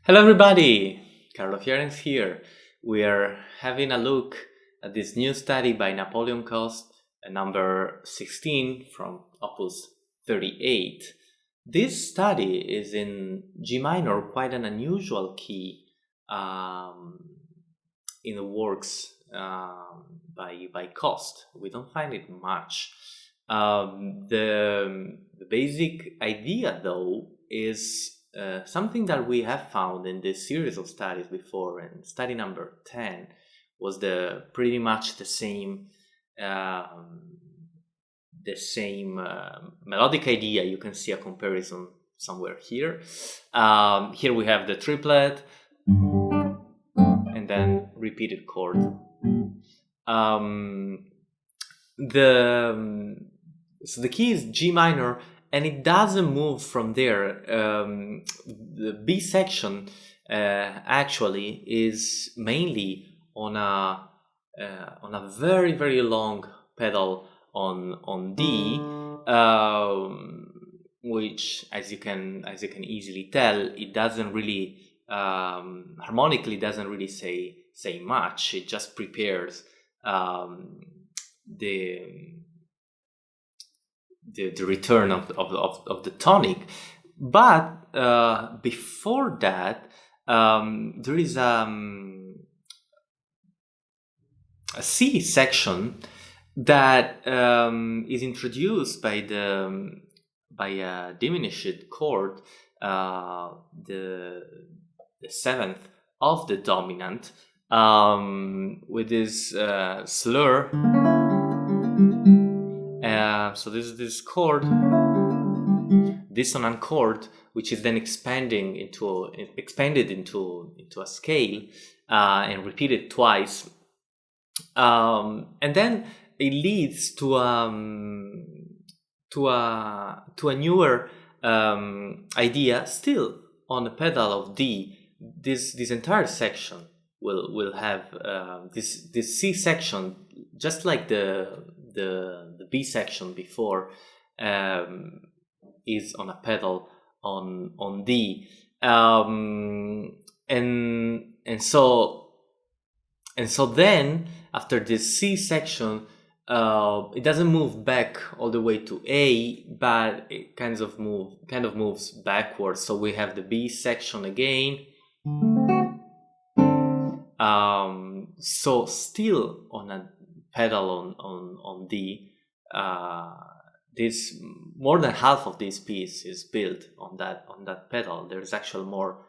Hello everybody, Carlo Fierens here. We are having a look at this new study by Napoleon Coste, number 16 from Opus 38. This study is in G minor, quite an unusual key in the works by Coste. We don't find it much. The basic idea, though, is something that we have found in this series of studies before, and study number 10 was pretty much the same melodic idea. You can see a comparison somewhere here. Here we have the triplet and then repeated chord. So the key is G minor, and it doesn't move from there. The B section actually is mainly on a very, very long pedal on D, which, as you can easily tell, it doesn't really harmonically doesn't really say much. It just prepares the return of the tonic. But before that, there is a C section that is introduced by a diminished chord, the seventh of the dominant, with this slur. So this is this chord, dissonant chord, which is then expanded into a scale and repeated twice, and then it leads to a newer idea, still on the pedal of D. This entire section will have this C section, just like the B section before, is on a pedal on D, and so then after this C section, it doesn't move back all the way to A, but it kind of moves backwards. So we have the B section again. So still on a pedal on D. This more than half of this piece is built on that pedal. There's actually more,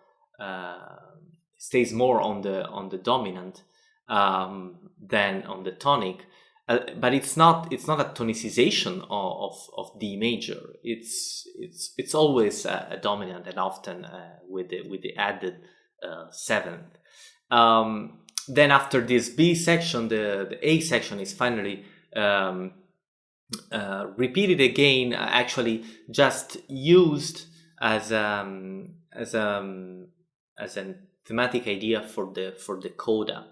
stays more on the dominant than on the tonic, but it's not a tonicization of D major. It's always a dominant, and often with the added seventh. Then after this B section, the A section is finally repeated again, actually just used as a thematic idea for the coda.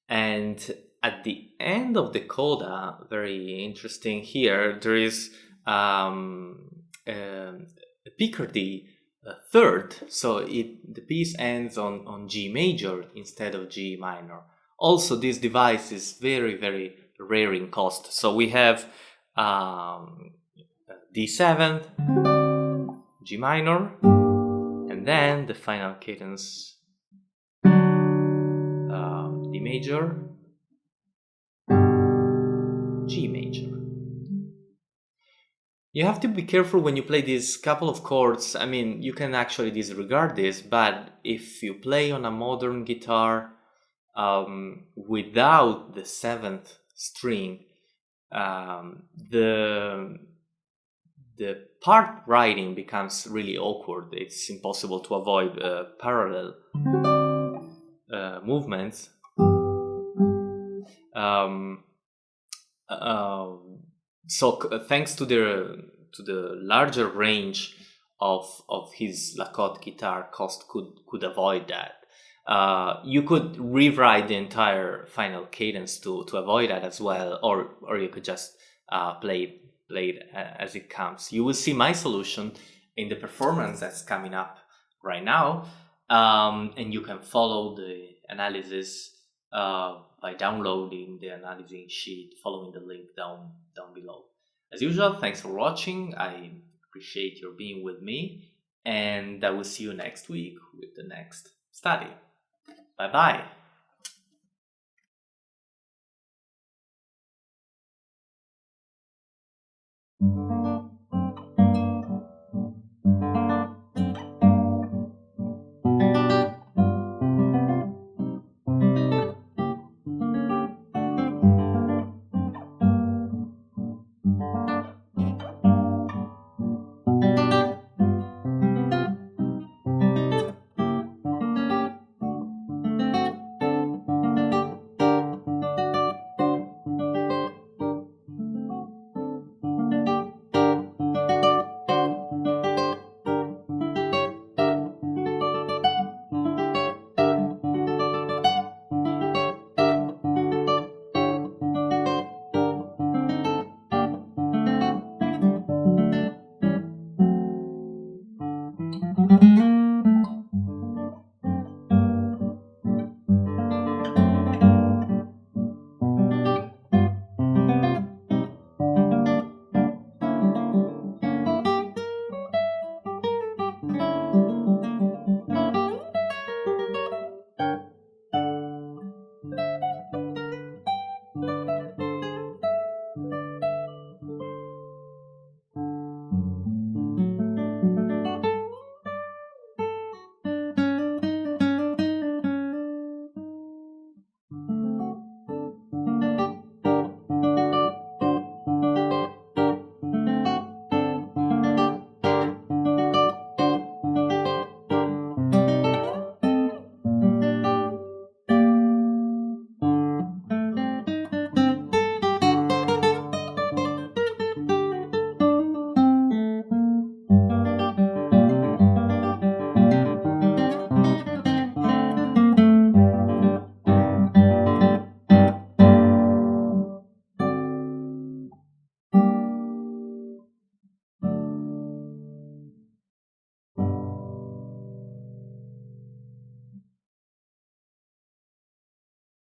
And at the end of the coda, very interesting here, there is a Picardy third, so the piece ends on G major instead of G minor. Also, this device is very, very rare in Coste. So we have D7, G minor, and then the final cadence, D major, G major. You have to be careful when you play these couple of chords. I mean, you can actually disregard this, but if you play on a modern guitar without the seventh string, the part writing becomes really awkward. It's impossible to avoid parallel movements. So thanks to the larger range of his Lacote guitar, Coste could avoid that. You could rewrite the entire final cadence to avoid that as well, or you could just play it as it comes. You will see my solution in the performance that's coming up right now. And you can follow the analysis by downloading the analyzing sheet, following the link down below. As usual, thanks for watching. I appreciate your being with me, and I will see you next week with the next study. Bye bye.